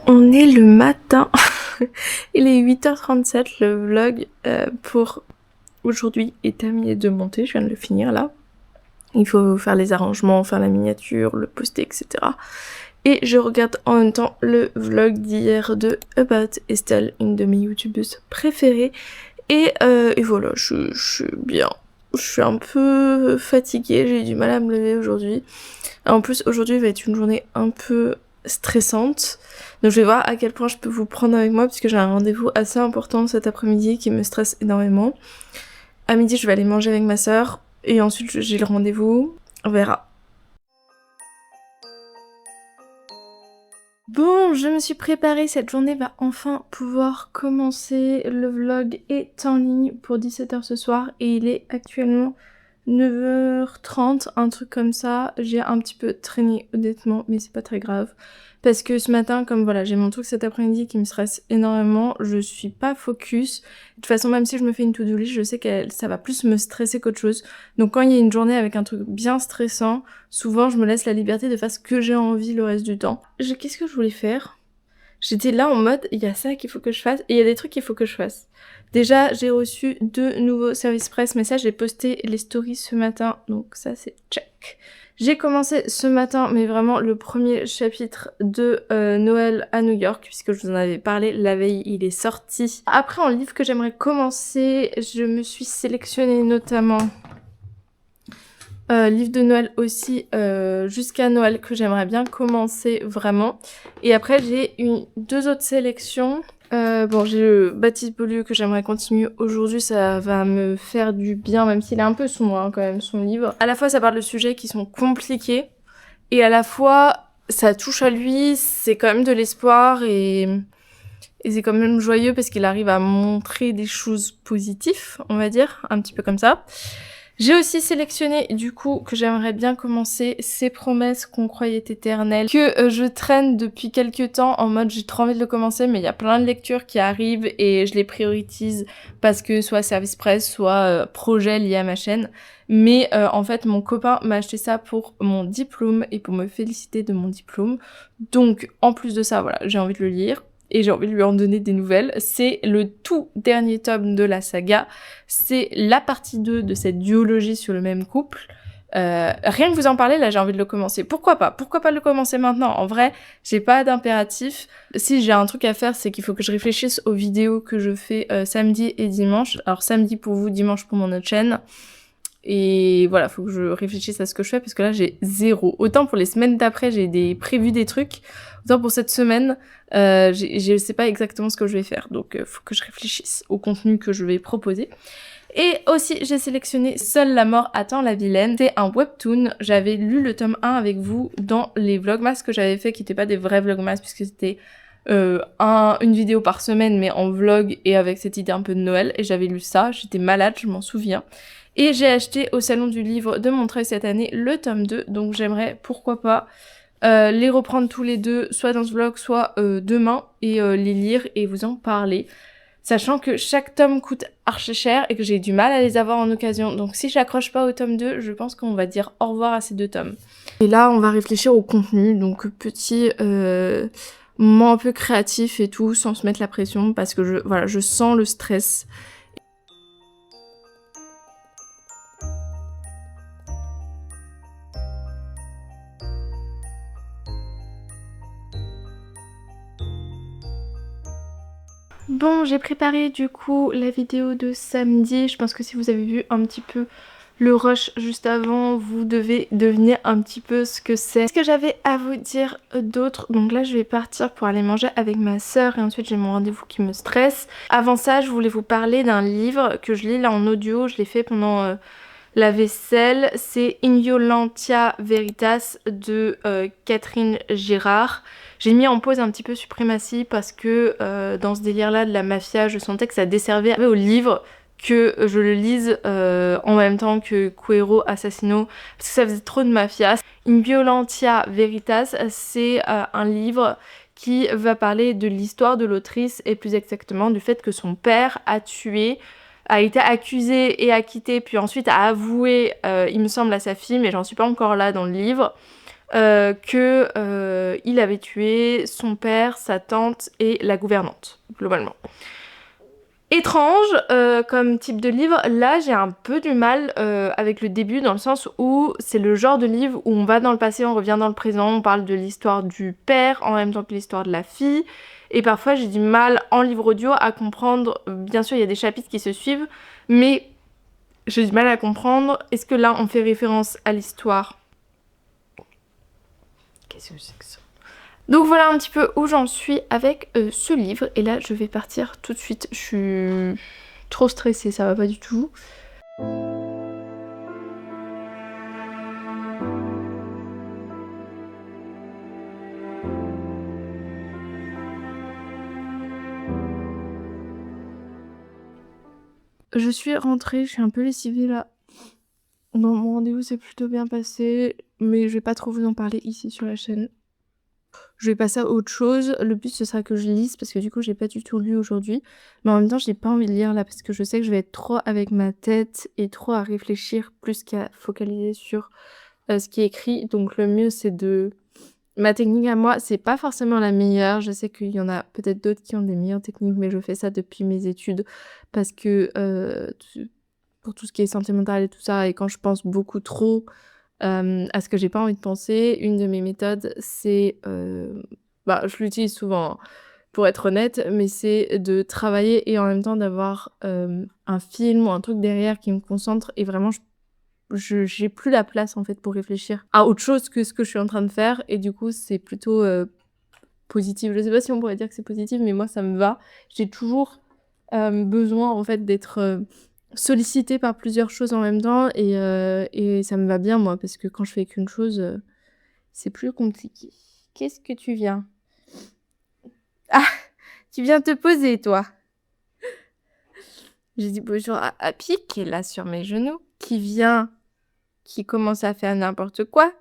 On est le matin, il est 8h37, le vlog pour aujourd'hui est terminé de monter, je viens de le finir là. Il faut faire les arrangements, faire la miniature, le poster, etc. Et je regarde en même temps le vlog d'hier de About Estelle, une de mes youtubeuses préférées. Et voilà, je suis bien. Je suis un peu fatiguée, j'ai eu du mal à me lever aujourd'hui. En plus, aujourd'hui va être une journée un peu stressante. Donc je vais voir à quel point je peux vous prendre avec moi, puisque j'ai un rendez-vous assez important cet après-midi qui me stresse énormément. À midi, je vais aller manger avec ma sœur, et ensuite j'ai le rendez-vous. On verra. Bon, je me suis préparée, cette journée va enfin pouvoir commencer. Le vlog est en ligne pour 17h ce soir et il est actuellement 9h30, un truc comme ça. J'ai un petit peu traîné honnêtement, mais c'est pas très grave. Parce que ce matin, comme voilà, j'ai mon truc cet après-midi qui me stresse énormément, je suis pas focus. De toute façon, même si je me fais une to-do list, je sais que ça va plus me stresser qu'autre chose. Donc quand il y a une journée avec un truc bien stressant, souvent je me laisse la liberté de faire ce que j'ai envie le reste du temps. Qu'est-ce que je voulais faire ? J'étais là en mode, il y a ça qu'il faut que je fasse, et il y a des trucs qu'il faut que je fasse. Déjà, j'ai reçu 2 nouveaux services presse, mais ça, j'ai posté les stories ce matin, donc ça, c'est check. J'ai commencé ce matin, mais vraiment le premier chapitre de Noël à New York, puisque je vous en avais parlé la veille, il est sorti. Après, en livre que j'aimerais commencer, je me suis sélectionnée notamment livre de Noël aussi, jusqu'à Noël, que j'aimerais bien commencer vraiment. Et après, j'ai 2 autres sélections. Bon, j'ai le Baptiste Beaulieu que j'aimerais continuer aujourd'hui, ça va me faire du bien, même s'il est un peu sombre hein, quand même, son livre. À la fois, ça parle de sujets qui sont compliqués, et à la fois, ça touche à lui, c'est quand même de l'espoir, et c'est quand même joyeux parce qu'il arrive à montrer des choses positives, on va dire, un petit peu comme ça. J'ai aussi sélectionné, du coup, que j'aimerais bien commencer, Ces promesses qu'on croyait éternelles, que je traîne depuis quelques temps en mode j'ai trop envie de le commencer, mais il y a plein de lectures qui arrivent et je les priorise parce que soit service presse, soit projet lié à ma chaîne. Mais en fait, mon copain m'a acheté ça pour mon diplôme et pour me féliciter de mon diplôme. Donc, en plus de ça, voilà, j'ai envie de le lire. Et j'ai envie de lui en donner des nouvelles. C'est le tout dernier tome de la saga. C'est la partie 2 de cette duologie sur le même couple. Rien que vous en parler, là, j'ai envie de le commencer. Pourquoi pas ? Pourquoi pas le commencer maintenant ? En vrai, j'ai pas d'impératif. Si j'ai un truc à faire, c'est qu'il faut que je réfléchisse aux vidéos que je fais samedi et dimanche. Alors samedi pour vous, dimanche pour mon autre chaîne. Et voilà, faut que je réfléchisse à ce que je fais parce que là j'ai 0. Autant pour les semaines d'après j'ai prévu des trucs, autant pour cette semaine je sais pas exactement ce que je vais faire. Donc faut que je réfléchisse au contenu que je vais proposer. Et aussi j'ai sélectionné Seule la mort attend la vilaine. C'est un webtoon, j'avais lu le tome 1 avec vous dans les vlogmas que j'avais fait qui n'étaient pas des vrais vlogmas puisque c'était une vidéo par semaine mais en vlog et avec cette idée un peu de Noël. Et j'avais lu ça, j'étais malade, je m'en souviens. Et j'ai acheté au salon du livre de Montreuil cette année le tome 2, donc j'aimerais, pourquoi pas, les reprendre tous les deux, soit dans ce vlog, soit demain, et les lire et vous en parler. Sachant que chaque tome coûte archi cher et que j'ai du mal à les avoir en occasion. Donc si j'accroche pas au tome 2, je pense qu'on va dire au revoir à ces 2 tomes. Et là, on va réfléchir au contenu, donc petit moment un peu créatif et tout, sans se mettre la pression, parce que voilà, je sens le stress. Bon, j'ai préparé du coup la vidéo de samedi. Je pense que si vous avez vu un petit peu le rush juste avant, vous devez deviner un petit peu ce que c'est. Ce que j'avais à vous dire d'autre, donc là je vais partir pour aller manger avec ma sœur et ensuite j'ai mon rendez-vous qui me stresse. Avant ça, je voulais vous parler d'un livre que je lis là en audio, je l'ai fait pendant la vaisselle. C'est Inviolentia Veritas de Catherine Girard. J'ai mis en pause un petit peu Suprématie parce que dans ce délire-là de la mafia, je sentais que ça desservait au livre que je le lise en même temps que Cuero Assassino parce que ça faisait trop de mafia. Inviolentia Veritas, c'est un livre qui va parler de l'histoire de l'autrice et plus exactement du fait que son père a été accusé et acquitté puis ensuite a avoué, il me semble, à sa fille, mais j'en suis pas encore là dans le livre. que il avait tué son père, sa tante et la gouvernante, globalement. Étrange comme type de livre, là j'ai un peu du mal avec le début dans le sens où c'est le genre de livre où on va dans le passé, on revient dans le présent, on parle de l'histoire du père en même temps que l'histoire de la fille et parfois j'ai du mal en livre audio à comprendre, bien sûr il y a des chapitres qui se suivent mais j'ai du mal à comprendre, est-ce que là on fait référence à l'histoire? Qu'est-ce que c'est que ça? Donc voilà un petit peu où j'en suis avec ce livre. Et là, je vais partir tout de suite. Je suis trop stressée, ça va pas du tout. Je suis rentrée, je suis un peu lessivée là. Bon, mon rendez-vous s'est plutôt bien passé, mais je vais pas trop vous en parler ici sur la chaîne. Je vais passer à autre chose. Le but, ce sera que je lise parce que du coup, j'ai pas du tout lu aujourd'hui. Mais en même temps, j'ai pas envie de lire là parce que je sais que je vais être trop avec ma tête et trop à réfléchir plus qu'à focaliser sur ce qui est écrit. Donc le mieux, c'est de... Ma technique à moi, c'est pas forcément la meilleure. Je sais qu'il y en a peut-être d'autres qui ont des meilleures techniques, mais je fais ça depuis mes études parce que pour tout ce qui est santé mentale et tout ça, et quand je pense beaucoup trop à ce que j'ai pas envie de penser, une de mes méthodes, c'est, je l'utilise souvent, hein, pour être honnête, mais c'est de travailler et en même temps d'avoir un film ou un truc derrière qui me concentre et vraiment j'ai plus la place en fait pour réfléchir à autre chose que ce que je suis en train de faire et du coup c'est plutôt positif. Je sais pas si on pourrait dire que c'est positif, mais moi ça me va. J'ai toujours besoin en fait d'être sollicitée par plusieurs choses en même temps et ça me va bien moi parce que quand je fais qu'une chose, c'est plus compliqué. Qu'est-ce que tu viens? Ah! Tu viens te poser toi? J'ai dit bonjour à Happy qui est là sur mes genoux, qui commence à faire n'importe quoi,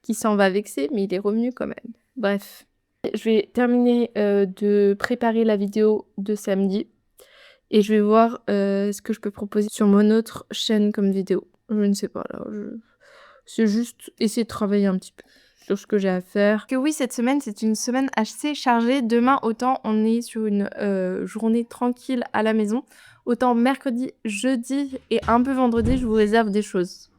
qui s'en va vexer, mais il est revenu quand même. Bref. Je vais terminer de préparer la vidéo de samedi et je vais voir ce que je peux proposer sur mon autre chaîne comme vidéo. Je ne sais pas là, c'est juste essayer de travailler un petit peu sur ce que j'ai à faire. Que oui, cette semaine, c'est une semaine assez chargée. Demain, autant on est sur une journée tranquille à la maison, autant mercredi, jeudi et un peu vendredi, je vous réserve des choses.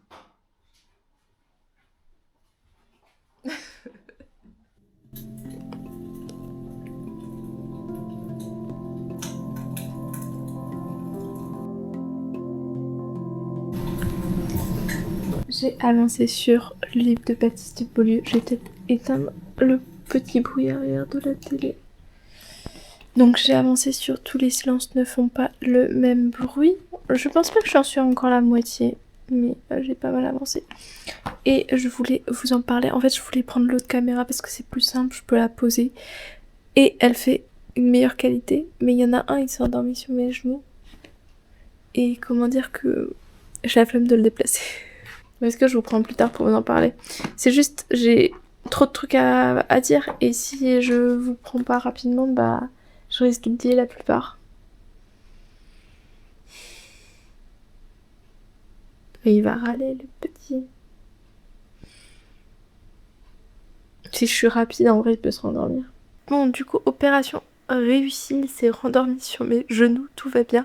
J'ai avancé sur le livre de Baptiste Beaulieu. Je vais peut-être éteindre le petit bruit arrière de la télé. Donc j'ai avancé sur Tous les silences ne font pas le même bruit. Je pense pas que j'en suis encore la moitié, mais j'ai pas mal avancé. Et je voulais vous en parler. En fait, je voulais prendre l'autre caméra parce que c'est plus simple, je peux la poser. Et elle fait une meilleure qualité. Mais il y en a un, il s'est endormi sur mes genoux. Et comment dire que j'ai la flemme de le déplacer. Est-ce que je vous prends plus tard pour vous en parler? C'est juste, j'ai trop de trucs à dire et si je vous prends pas rapidement, bah je risque d'oublier la plupart. Et il va râler le petit. Si je suis rapide, en vrai, il peut se rendormir. Bon, du coup, opération réussie, il s'est rendormi sur mes genoux, tout va bien.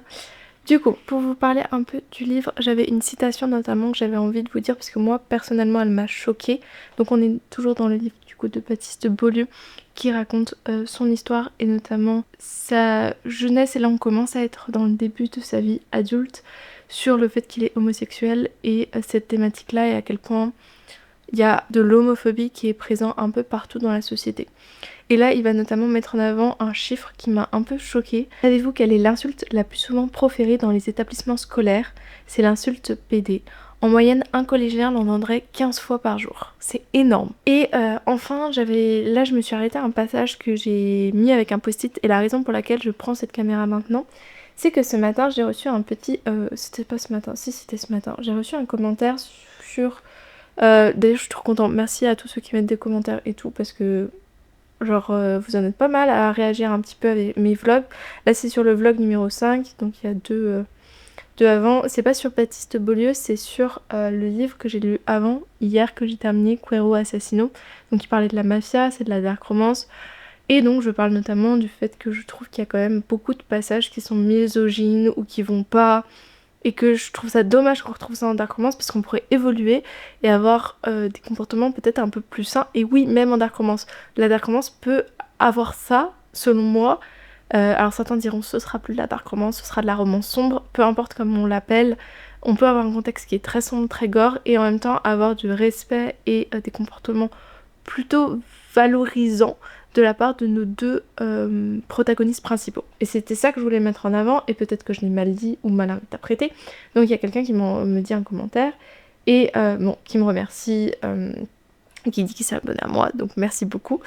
Du coup, pour vous parler un peu du livre, j'avais une citation notamment que j'avais envie de vous dire parce que moi, personnellement, elle m'a choquée. Donc on est toujours dans le livre du coup de Baptiste Beaulieu qui raconte son histoire et notamment sa jeunesse. Et là, on commence à être dans le début de sa vie adulte sur le fait qu'il est homosexuel et cette thématique-là et à quel point il y a de l'homophobie qui est présent un peu partout dans la société. Et là, il va notamment mettre en avant un chiffre qui m'a un peu choquée. Savez-vous quelle est l'insulte la plus souvent proférée dans les établissements scolaires? C'est l'insulte PD. En moyenne, un collégien l'entendrait 15 fois par jour. C'est énorme. Et enfin, là je me suis arrêtée à un passage que j'ai mis avec un post-it. Et la raison pour laquelle je prends cette caméra maintenant, c'est que ce matin, j'ai reçu un petit... c'était pas ce matin, si c'était ce matin. J'ai reçu un commentaire sur... D'ailleurs, je suis trop contente. Merci à tous ceux qui mettent des commentaires et tout, parce que... Genre, vous en êtes pas mal à réagir un petit peu avec mes vlogs. Là, c'est sur le vlog numéro 5, donc il y a deux de avant. C'est pas sur Baptiste Beaulieu, c'est sur le livre que j'ai lu avant, hier que j'ai terminé, Cuero Assassino. Donc il parlait de la mafia, c'est de la dark romance. Et donc je parle notamment du fait que je trouve qu'il y a quand même beaucoup de passages qui sont misogynes ou qui vont pas... Et que je trouve ça dommage qu'on retrouve ça en dark romance parce qu'on pourrait évoluer et avoir des comportements peut-être un peu plus sains. Et oui, même en dark romance. La dark romance peut avoir ça, selon moi. Alors certains diront ce sera plus de la dark romance, ce sera de la romance sombre, peu importe comment on l'appelle. On peut avoir un contexte qui est très sombre, très gore, et en même temps avoir du respect et des comportements plutôt valorisants de la part de nos deux protagonistes principaux. Et c'était ça que je voulais mettre en avant, et peut-être que je l'ai mal dit ou mal interprété. Donc il y a quelqu'un qui me dit un commentaire, et qui me remercie, qui dit qu'il s'est abonné à moi, donc merci beaucoup.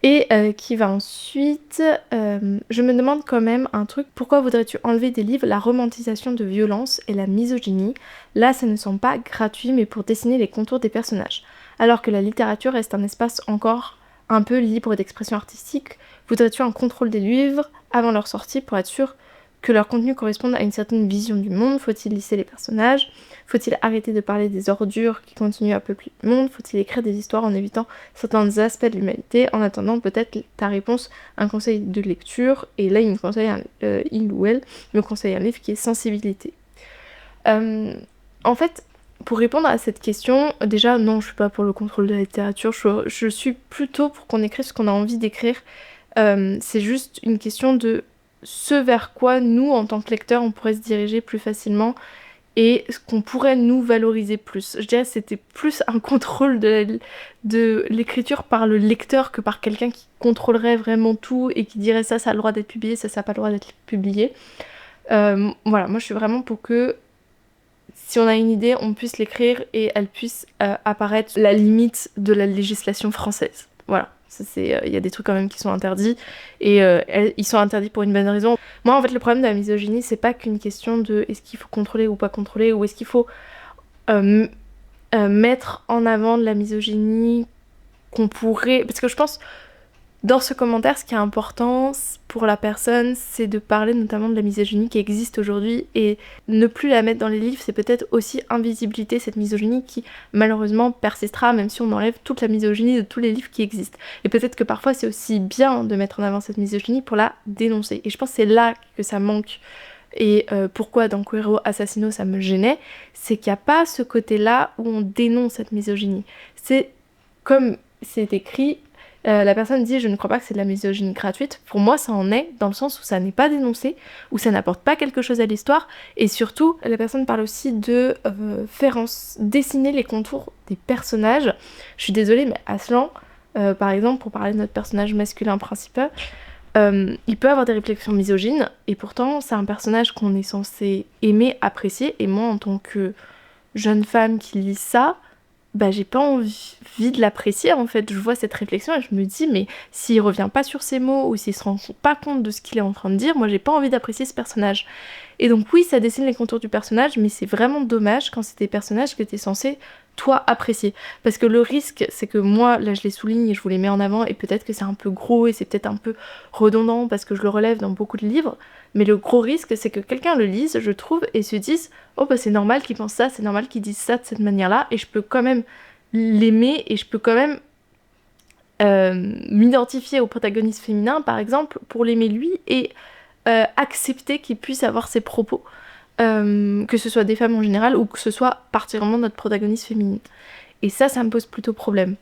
Et qui va ensuite... je me demande quand même un truc, pourquoi voudrais-tu enlever des livres la romantisation de violence et la misogynie? Là, ça ne semble pas gratuit, mais pour dessiner les contours des personnages. Alors que la littérature reste un espace encore un peu libre d'expression artistique, voudrais-tu un contrôle des livres avant leur sortie pour être sûr que leur contenu corresponde à une certaine vision du monde? Faut-il lisser les personnages? Faut-il arrêter de parler des ordures qui continuent à peupler le monde? Faut-il écrire des histoires en évitant certains aspects de l'humanité? En attendant, peut-être ta réponse, un conseil de lecture, et là il ou elle me conseille un livre qui est Sensibilité. En fait, pour répondre à cette question, déjà non, je suis pas pour le contrôle de la littérature, je suis plutôt pour qu'on écrive ce qu'on a envie d'écrire. C'est juste une question de ce vers quoi nous, en tant que lecteurs, on pourrait se diriger plus facilement et ce qu'on pourrait nous valoriser plus. Je dirais que c'était plus un contrôle de l'écriture par le lecteur que par quelqu'un qui contrôlerait vraiment tout et qui dirait ça a le droit d'être publié, ça n'a pas le droit d'être publié. Voilà, moi je suis vraiment pour que si on a une idée, on puisse l'écrire et elle puisse apparaître la limite de la législation française. Voilà. Il y a des trucs quand même qui sont interdits et ils sont interdits pour une bonne raison. Moi en fait le problème de la misogynie c'est pas qu'une question de est-ce qu'il faut contrôler ou pas contrôler ou est-ce qu'il faut mettre en avant de la misogynie qu'on pourrait... Parce que je pense dans ce commentaire ce qui est important pour la personne c'est de parler notamment de la misogynie qui existe aujourd'hui et ne plus la mettre dans les livres, c'est peut-être aussi invisibilité cette misogynie qui malheureusement persistera même si on enlève toute la misogynie de tous les livres qui existent. Et peut-être que parfois c'est aussi bien de mettre en avant cette misogynie pour la dénoncer. Et je pense que c'est là que ça manque. Et pourquoi dans Cuero Assassino ça me gênait, c'est qu'il n'y a pas ce côté-là où on dénonce cette misogynie. C'est comme c'est écrit... la personne dit je ne crois pas que c'est de la misogynie gratuite. Pour moi ça en est dans le sens où ça n'est pas dénoncé, où ça n'apporte pas quelque chose à l'histoire et surtout la personne parle aussi de dessiner les contours des personnages. Je suis désolée mais Aslan par exemple pour parler de notre personnage masculin principal il peut avoir des réflexions misogynes et pourtant c'est un personnage qu'on est censé aimer, apprécier et moi en tant que jeune femme qui lit ça j'ai pas envie de l'apprécier en fait. Je vois cette réflexion et je me dis mais s'il revient pas sur ses mots ou s'il se rend pas compte de ce qu'il est en train de dire, moi j'ai pas envie d'apprécier ce personnage. Et donc oui ça dessine les contours du personnage mais c'est vraiment dommage quand c'est des personnages que t'es censé toi apprécier. Parce que le risque c'est que moi là je les souligne et je vous les mets en avant et peut-être que c'est un peu gros et c'est peut-être un peu redondant parce que je le relève dans beaucoup de livres, mais le gros risque c'est que quelqu'un le lise je trouve et se dise oh c'est normal qu'il pense ça, c'est normal qu'il dise ça de cette manière-là et je peux quand même l'aimer et je peux quand même m'identifier au protagoniste féminin par exemple pour l'aimer lui et accepter qu'il puisse avoir ses propos que ce soit des femmes en général ou que ce soit particulièrement notre protagoniste féminine et ça me pose plutôt problème.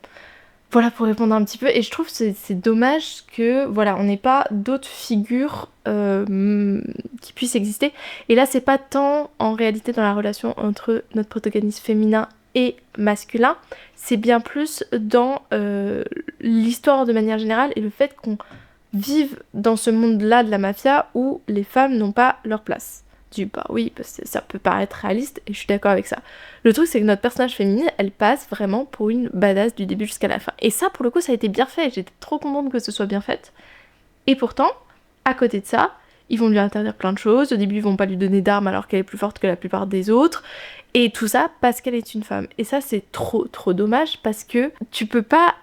Voilà pour répondre un petit peu et je trouve que c'est dommage que voilà on n'ait pas d'autres figures qui puissent exister et là c'est pas tant en réalité dans la relation entre notre protagoniste féminin et masculin, c'est bien plus dans l'histoire de manière générale et le fait qu'on vive dans ce monde-là de la mafia où les femmes n'ont pas leur place. Oui, parce que ça peut paraître réaliste et je suis d'accord avec ça. Le truc c'est que notre personnage féminin, elle passe vraiment pour une badass du début jusqu'à la fin. Et ça pour le coup ça a été bien fait, j'étais trop contente que ce soit bien fait. Et pourtant, à côté de ça, ils vont lui interdire plein de choses. Au début ils vont pas lui donner d'armes alors qu'elle est plus forte que la plupart des autres. Et tout ça parce qu'elle est une femme. Et ça c'est trop dommage parce que tu peux pas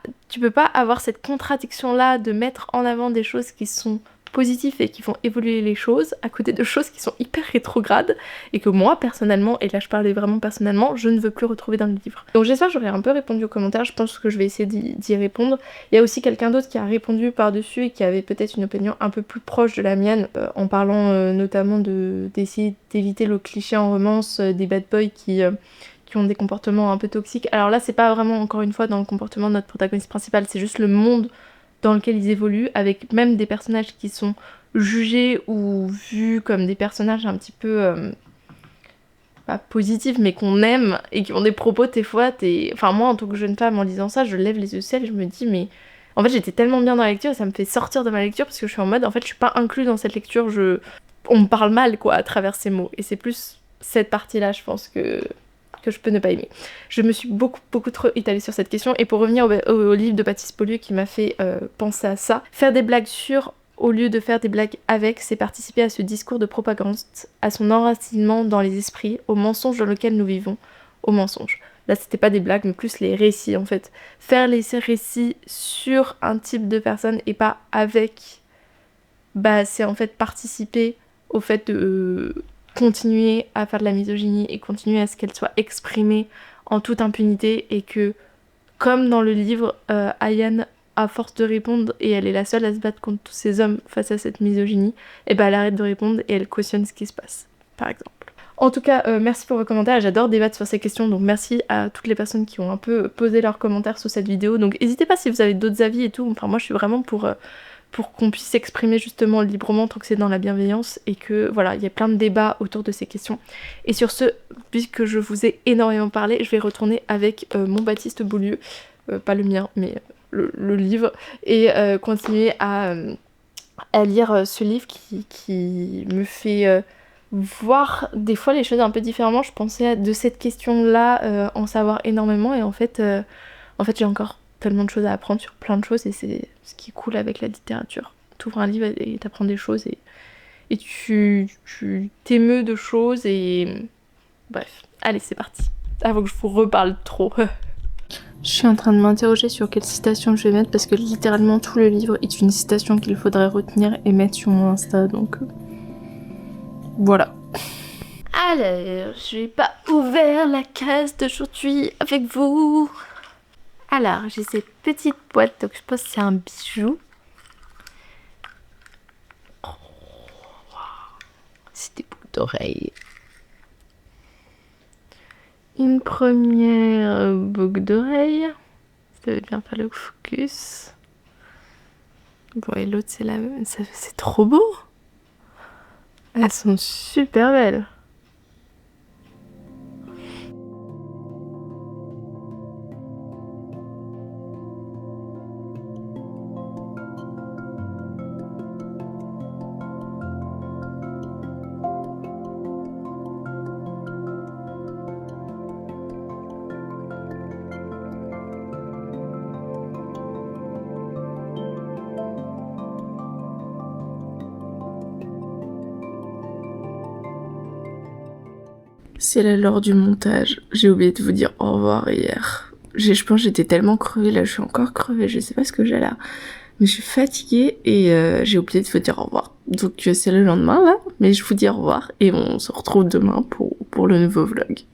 avoir cette contradiction là de mettre en avant des choses qui sont positifs et qui font évoluer les choses, à côté de choses qui sont hyper rétrogrades et que moi personnellement, et là je parlais vraiment personnellement, je ne veux plus retrouver dans le livre. Donc j'espère que j'aurai un peu répondu aux commentaires, je pense que je vais essayer d'y répondre. Il y a aussi quelqu'un d'autre qui a répondu par-dessus et qui avait peut-être une opinion un peu plus proche de la mienne, en parlant notamment d'essayer d'éviter le cliché en romance des bad boys qui ont des comportements un peu toxiques. Alors là c'est pas vraiment encore une fois dans le comportement de notre protagoniste principal, c'est juste le monde dans lequel ils évoluent, avec même des personnages qui sont jugés ou vus comme des personnages un petit peu pas positifs mais qu'on aime et qui ont des propos des fois enfin moi en tant que jeune femme en lisant ça je lève les yeux au ciel et je me dis mais en fait j'étais tellement bien dans la lecture et ça me fait sortir de ma lecture parce que je suis en mode en fait je suis pas inclus dans cette lecture, on me parle mal quoi à travers ces mots et c'est plus cette partie là je pense que je peux ne pas aimer. Je me suis beaucoup trop étalée sur cette question et pour revenir au livre de Baptiste Beaulieu qui m'a fait penser à ça, faire des blagues sur au lieu de faire des blagues avec, c'est participer à ce discours de propagande, à son enracinement dans les esprits, au mensonge dans lequel nous vivons, au mensonge. Là c'était pas des blagues mais plus les récits en fait. Faire les récits sur un type de personne et pas avec, bah c'est en fait participer au fait de continuer à faire de la misogynie et continuer à ce qu'elle soit exprimée en toute impunité et que, comme dans le livre, Ayane, à force de répondre et elle est la seule à se battre contre tous ces hommes face à cette misogynie, et ben elle arrête de répondre et elle cautionne ce qui se passe, par exemple. En tout cas, merci pour vos commentaires, j'adore débattre sur ces questions, donc merci à toutes les personnes qui ont un peu posé leurs commentaires sous cette vidéo, donc n'hésitez pas si vous avez d'autres avis et tout, enfin moi je suis vraiment pour qu'on puisse s'exprimer justement librement tant que c'est dans la bienveillance et que voilà, il y a plein de débats autour de ces questions. Et sur ce, puisque je vous ai énormément parlé, je vais retourner avec mon Baptiste Beaulieu, pas le mien, mais le livre, et continuer à lire ce livre qui me fait voir des fois les choses un peu différemment. Je pensais de cette question-là en savoir énormément et en fait j'ai encore tellement de choses à apprendre sur plein de choses et c'est ce qui est cool avec la littérature. T'ouvres un livre et t'apprends des choses et tu t'émeus de choses et... Bref, allez c'est parti. Avant que je vous reparle trop. Je suis en train de m'interroger sur quelle citation je vais mettre parce que littéralement tout le livre est une citation qu'il faudrait retenir et mettre sur mon Insta donc... Voilà. Alors, j'ai pas ouvert la case d'aujourd'hui avec vous. Alors, j'ai cette petite boîte, donc je pense que c'est un bijou. Oh, c'est des boucles d'oreilles. Une première boucle d'oreille. Ça veut bien faire le focus. Bon, et l'autre, c'est la même. C'est trop beau. Elles sont super belles. C'est l'heure du montage. J'ai oublié de vous dire au revoir hier. Je pense que j'étais tellement crevée, là je suis encore crevée, je sais pas ce que j'ai là. Mais je suis fatiguée et j'ai oublié de vous dire au revoir. Donc c'est le lendemain là, mais je vous dis au revoir et on se retrouve demain pour le nouveau vlog.